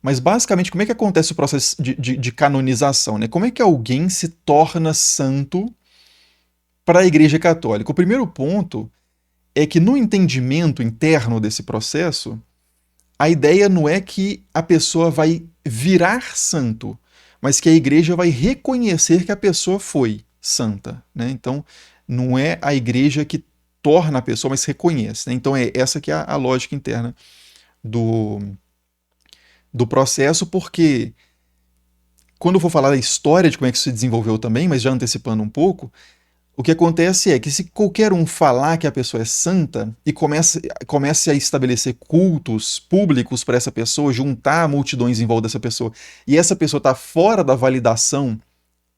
Mas basicamente, como é que acontece o processo de canonização, né? Como é que alguém se torna santo para a Igreja Católica? O primeiro ponto é que no entendimento interno desse processo, a ideia não é que a pessoa vai virar santo, mas que a igreja vai reconhecer que a pessoa foi santa, né? Então, não é a igreja que torna a pessoa, mas reconhece, né? Então, é essa que é a lógica interna do, do processo, porque quando eu for falar da história de como é que isso se desenvolveu também, mas já antecipando um pouco, o que acontece é que se qualquer um falar que a pessoa é santa e comece a estabelecer cultos públicos para essa pessoa, juntar multidões em volta dessa pessoa, e essa pessoa está fora da validação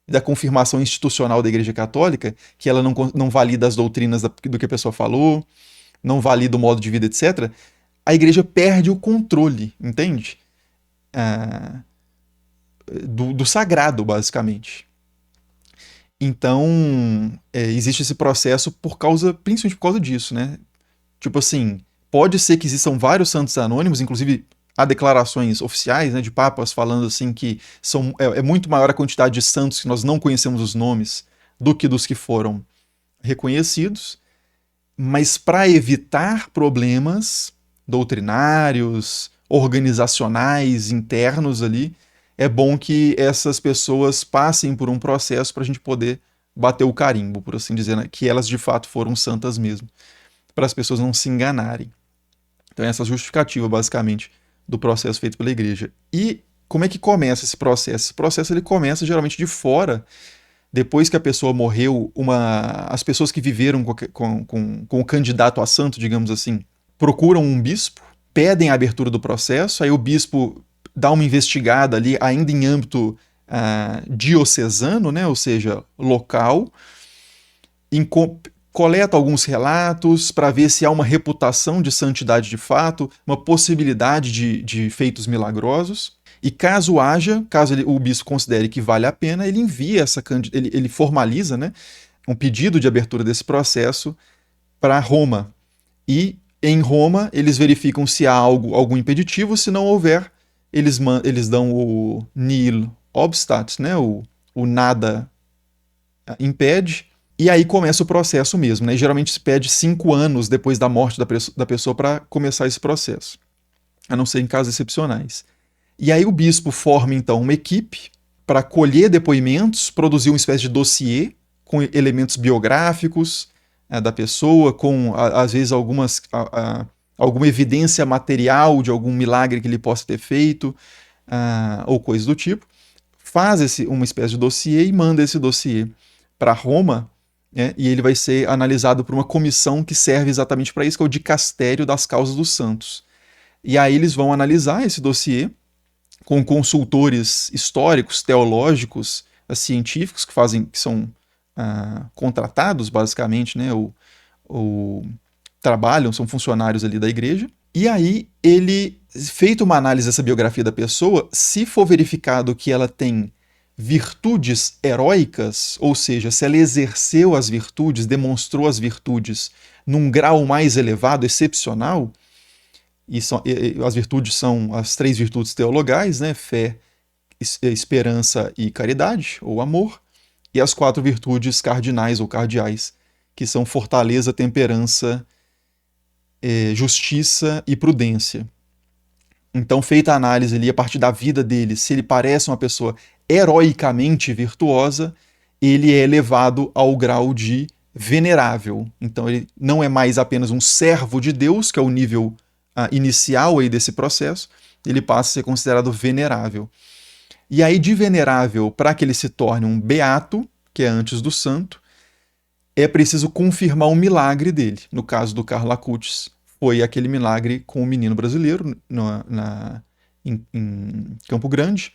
da confirmação institucional da Igreja Católica, que ela não valida as doutrinas do que a pessoa falou, não valida o modo de vida, etc., a igreja perde o controle, entende? Ah, do sagrado, basicamente. Então, existe esse processo principalmente por causa disso, né? Tipo assim, pode ser que existam vários santos anônimos, inclusive há declarações oficiais, né, de papas falando assim que é muito maior a quantidade de santos que nós não conhecemos os nomes do que dos que foram reconhecidos, mas para evitar problemas doutrinários, organizacionais, internos ali, é bom que essas pessoas passem por um processo para a gente poder bater o carimbo, por assim dizer, né? Que elas de fato foram santas mesmo, para as pessoas não se enganarem. Então, essa é a justificativa, basicamente, do processo feito pela igreja. E como é que começa esse processo? Esse processo ele começa geralmente de fora, depois que a pessoa morreu, as pessoas que viveram com o candidato a santo, digamos assim, procuram um bispo, pedem a abertura do processo, aí o bispo dá uma investigada ali, ainda em âmbito diocesano, né, ou seja, local, coleta alguns relatos para ver se há uma reputação de santidade de fato, uma possibilidade de feitos milagrosos. E caso haja, o bispo considere que vale a pena, ele envia ele formaliza, né, um pedido de abertura desse processo para Roma. E em Roma eles verificam se há algum impeditivo, se não houver, eles dão o nihil obstat, né, o nada impede, e aí começa o processo mesmo, né? E geralmente se pede 5 anos depois da morte da pessoa para começar esse processo, a não ser em casos excepcionais. E aí o bispo forma então uma equipe para colher depoimentos, produzir uma espécie de dossiê com elementos biográficos da pessoa, com às vezes alguma evidência material de algum milagre que ele possa ter feito, ou coisa do tipo. Faz uma espécie de dossiê e manda esse dossiê para Roma, né, e ele vai ser analisado por uma comissão que serve exatamente para isso, que é o Dicastério das Causas dos Santos. E aí eles vão analisar esse dossiê com consultores históricos, teológicos, científicos que são contratados basicamente, né, ou trabalham, são funcionários ali da igreja. E aí ele, feito uma análise dessa biografia da pessoa, se for verificado que ela tem virtudes heróicas, ou seja, se ela exerceu as virtudes, demonstrou as virtudes num grau mais elevado, excepcional, as virtudes são as 3 virtudes teologais, né? Fé, esperança e caridade, ou amor, e as 4 virtudes cardinais ou cardeais, que são fortaleza, temperança, justiça e prudência. Então, feita a análise ali a partir da vida dele, se ele parece uma pessoa heroicamente virtuosa, ele é elevado ao grau de venerável. Então, ele não é mais apenas um servo de Deus, que é o nível inicial aí desse processo, ele passa a ser considerado venerável. E aí, de venerável, para que ele se torne um beato, que é antes do santo, é preciso confirmar um milagre dele. No caso do Carlo Acutis, foi aquele milagre com o menino brasileiro em Campo Grande.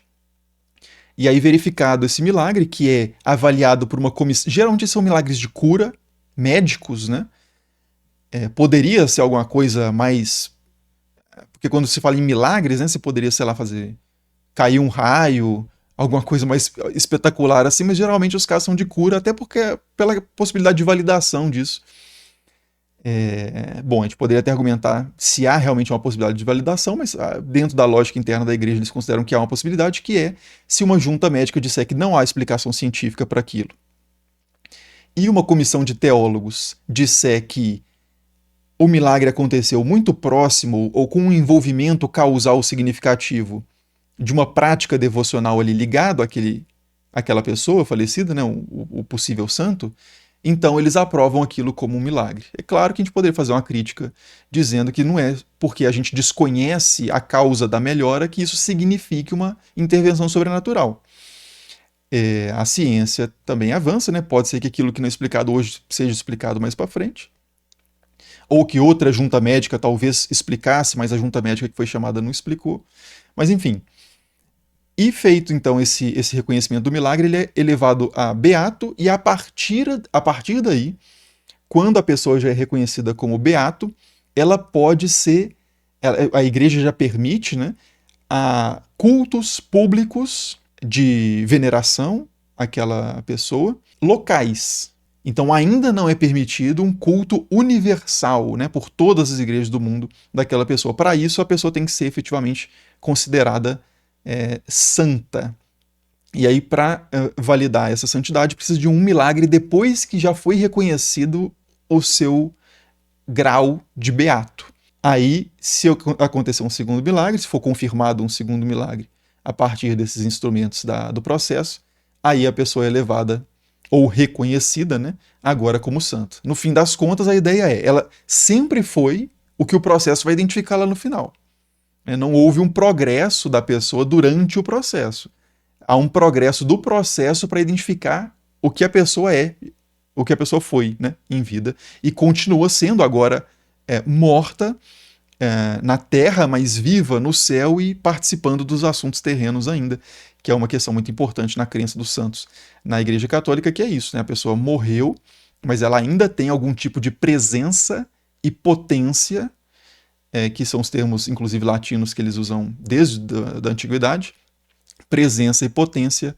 E aí, verificado esse milagre, que é avaliado por uma comissão. Geralmente são milagres de cura, médicos, né? Poderia ser alguma coisa mais. Porque quando se fala em milagres, né? Você poderia, sei lá, fazer cair um raio, alguma coisa mais espetacular assim, mas geralmente os casos são de cura, até porque pela possibilidade de validação disso. Bom, a gente poderia até argumentar se há realmente uma possibilidade de validação, mas dentro da lógica interna da igreja eles consideram que há uma possibilidade, que é se uma junta médica disser que não há explicação científica para aquilo, e uma comissão de teólogos disser que o milagre aconteceu muito próximo ou com um envolvimento causal significativo de uma prática devocional ali ligado àquela pessoa falecida, né, o possível santo, então eles aprovam aquilo como um milagre. É claro que a gente poderia fazer uma crítica dizendo que não é porque a gente desconhece a causa da melhora que isso signifique uma intervenção sobrenatural. A ciência também avança, né? Pode ser que aquilo que não é explicado hoje seja explicado mais para frente, ou que outra junta médica talvez explicasse, mas a junta médica que foi chamada não explicou. Mas enfim. E feito então esse reconhecimento do milagre, ele é elevado a beato, e a partir daí, quando a pessoa já é reconhecida como beato, ela pode ser, a igreja já permite, né, a cultos públicos de veneração àquela pessoa, locais. Então ainda não é permitido um culto universal, né, por todas as igrejas do mundo daquela pessoa. Para isso, a pessoa tem que ser efetivamente considerada santa. E aí, para validar essa santidade, precisa de um milagre depois que já foi reconhecido o seu grau de beato. Aí, se acontecer um segundo milagre, se for confirmado um segundo milagre a partir desses instrumentos do processo, aí a pessoa é elevada ou reconhecida, né, agora como santo. No fim das contas, a ideia ela sempre foi o que o processo vai identificar lá no final. Não houve um progresso da pessoa durante o processo. Há um progresso do processo para identificar o que a pessoa é, o que a pessoa foi, né, em vida, e continua sendo agora morta na terra, mas viva no céu e participando dos assuntos terrenos ainda, que é uma questão muito importante na crença dos santos na Igreja Católica, que é isso, né? A pessoa morreu, mas ela ainda tem algum tipo de presença e potência, que são os termos, inclusive, latinos que eles usam desde da antiguidade, presença e potência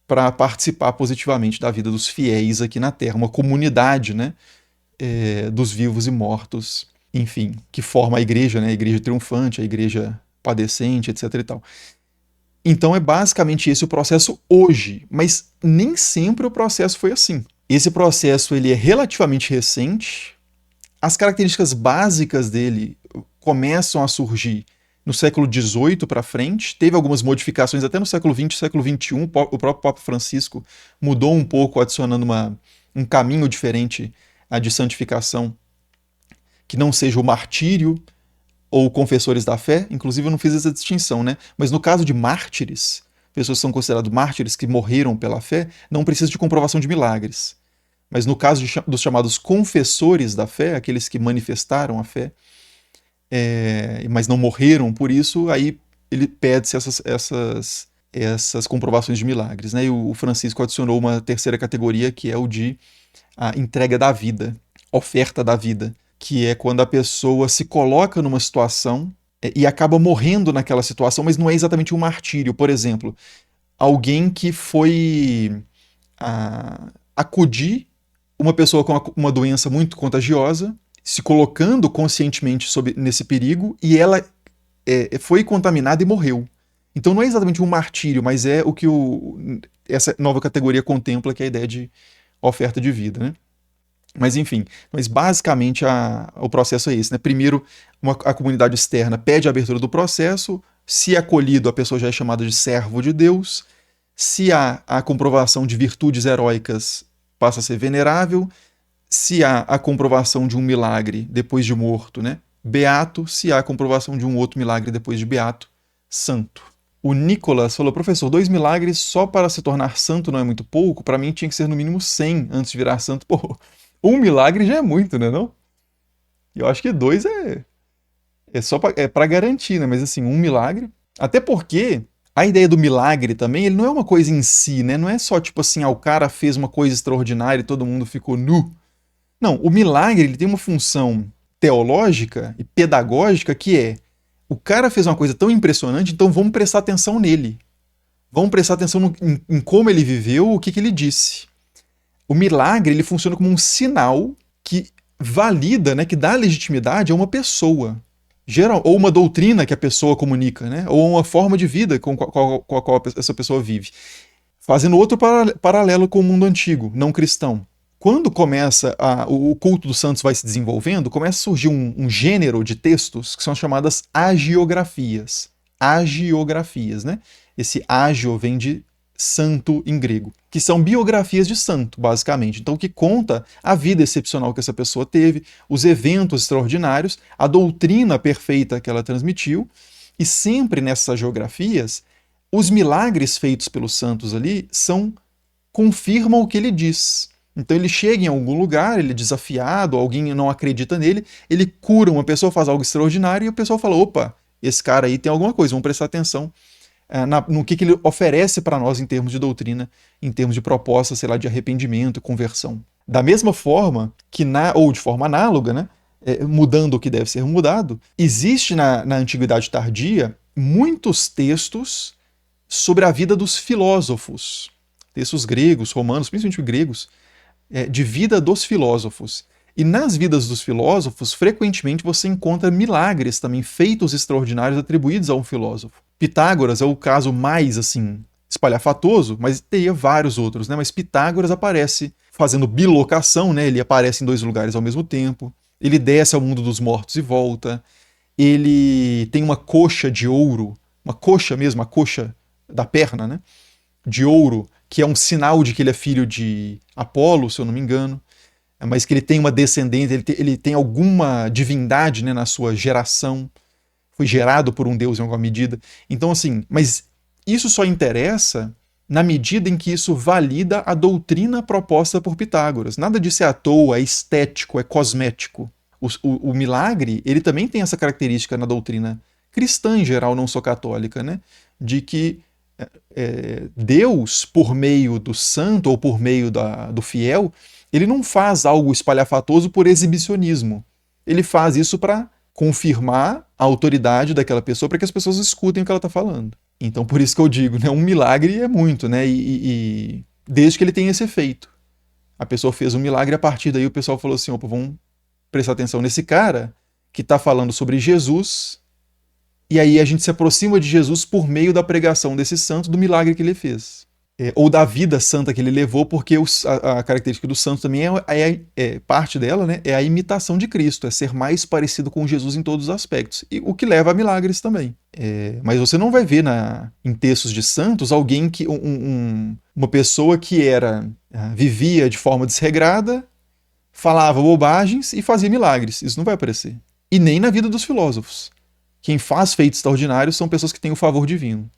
para participar positivamente da vida dos fiéis aqui na Terra, uma comunidade, né, dos vivos e mortos, enfim, que forma a igreja, né, a igreja triunfante, a igreja padecente, etc. e tal. Então é basicamente esse o processo hoje, mas nem sempre o processo foi assim. Esse processo ele é relativamente recente, as características básicas dele começam a surgir no século XVIII para frente, teve algumas modificações até no século XX, século XXI, o próprio Papa Francisco mudou um pouco, adicionando um caminho diferente de santificação, que não seja o martírio ou confessores da fé. Inclusive eu não fiz essa distinção, né? Mas no caso de mártires, pessoas que são consideradas mártires que morreram pela fé, não precisa de comprovação de milagres. Mas no caso dos chamados confessores da fé, aqueles que manifestaram a fé, mas não morreram por isso, aí ele pede-se essas comprovações de milagres, né? E o Francisco adicionou uma terceira categoria, que é o de a entrega da vida, oferta da vida, que é quando a pessoa se coloca numa situação e acaba morrendo naquela situação, mas não é exatamente um martírio. Por exemplo, alguém que foi acudir uma pessoa com uma doença muito contagiosa, se colocando conscientemente nesse perigo, e ela foi contaminada e morreu. Então não é exatamente um martírio, mas é o que essa nova categoria contempla, que é a ideia de oferta de vida, né? Mas enfim, mas basicamente o processo é esse, né? Primeiro, a comunidade externa pede a abertura do processo, se acolhido, a pessoa já é chamada de servo de Deus, se há a comprovação de virtudes heróicas, passa a ser venerável, se há a comprovação de um milagre depois de morto, né? Beato, se há a comprovação de um outro milagre depois de beato, santo. O Nicolas falou, professor, 2 milagres só para se tornar santo não é muito pouco? Para mim tinha que ser no mínimo 100 antes de virar santo. Pô, 1 milagre já é muito, né, não? Eu acho que 2 é só para garantir, né? Mas assim, 1 milagre. Até porque a ideia do milagre também, ele não é uma coisa em si, né? Não é só tipo assim, o cara fez uma coisa extraordinária e todo mundo ficou nu. Não, o milagre ele tem uma função teológica e pedagógica que é: o cara fez uma coisa tão impressionante, então vamos prestar atenção nele. Vamos prestar atenção em como ele viveu, o que ele disse. O milagre ele funciona como um sinal que valida, né, que dá legitimidade a uma pessoa. Ou uma doutrina que a pessoa comunica, né? Ou uma forma de vida com a qual essa pessoa vive. Fazendo outro paralelo com o mundo antigo, não cristão. Quando começa o culto dos santos vai se desenvolvendo, começa a surgir um gênero de textos que são chamadas agiografias. Agiografias, né? Esse agio vem de santo em grego, que são biografias de santo, basicamente. Então, que conta a vida excepcional que essa pessoa teve, os eventos extraordinários, a doutrina perfeita que ela transmitiu, e sempre nessas geografias, os milagres feitos pelos santos ali confirmam o que ele diz. Então ele chega em algum lugar, ele é desafiado, alguém não acredita nele, ele cura uma pessoa, faz algo extraordinário, e o pessoal fala, opa, esse cara aí tem alguma coisa, vamos prestar atenção no que ele oferece para nós em termos de doutrina, em termos de proposta, sei lá, de arrependimento, conversão. Da mesma forma que, ou de forma análoga, né, mudando o que deve ser mudado, existe na Antiguidade Tardia muitos textos sobre a vida dos filósofos, textos gregos, romanos, principalmente gregos, de vida dos filósofos. E nas vidas dos filósofos, frequentemente você encontra milagres também, feitos extraordinários atribuídos a um filósofo. Pitágoras é o caso mais, assim, espalhafatoso, mas teria vários outros, né? Mas Pitágoras aparece fazendo bilocação, né? Ele aparece em 2 lugares ao mesmo tempo. Ele desce ao mundo dos mortos e volta. Ele tem uma coxa de ouro, uma coxa mesmo, a coxa da perna, né? De ouro, que é um sinal de que ele é filho de Apolo, se eu não me engano, mas que ele tem uma descendência, ele tem alguma divindade, né, na sua geração, foi gerado por um deus em alguma medida. Então, assim, mas isso só interessa na medida em que isso valida a doutrina proposta por Pitágoras. Nada disso é à toa, é estético, é cosmético. O milagre, ele também tem essa característica na doutrina cristã em geral, não só católica, né, de que Deus, por meio do santo ou por meio do fiel, ele não faz algo espalhafatoso por exibicionismo. Ele faz isso para confirmar a autoridade daquela pessoa, para que as pessoas escutem o que ela está falando. Então, por isso que eu digo, né, um milagre é muito, né? E desde que ele tenha esse efeito. A pessoa fez um milagre, a partir daí o pessoal falou assim, opa, vamos prestar atenção nesse cara que está falando sobre Jesus, e aí a gente se aproxima de Jesus por meio da pregação desse santo, do milagre que ele fez. Ou da vida santa que ele levou, porque a característica do santo também parte dela, né, é a imitação de Cristo, é ser mais parecido com Jesus em todos os aspectos, e o que leva a milagres também. Mas você não vai ver em textos de santos alguém que uma pessoa que vivia de forma desregrada, falava bobagens e fazia milagres. Isso não vai aparecer. E nem na vida dos filósofos. Quem faz feitos extraordinários são pessoas que têm o favor divino.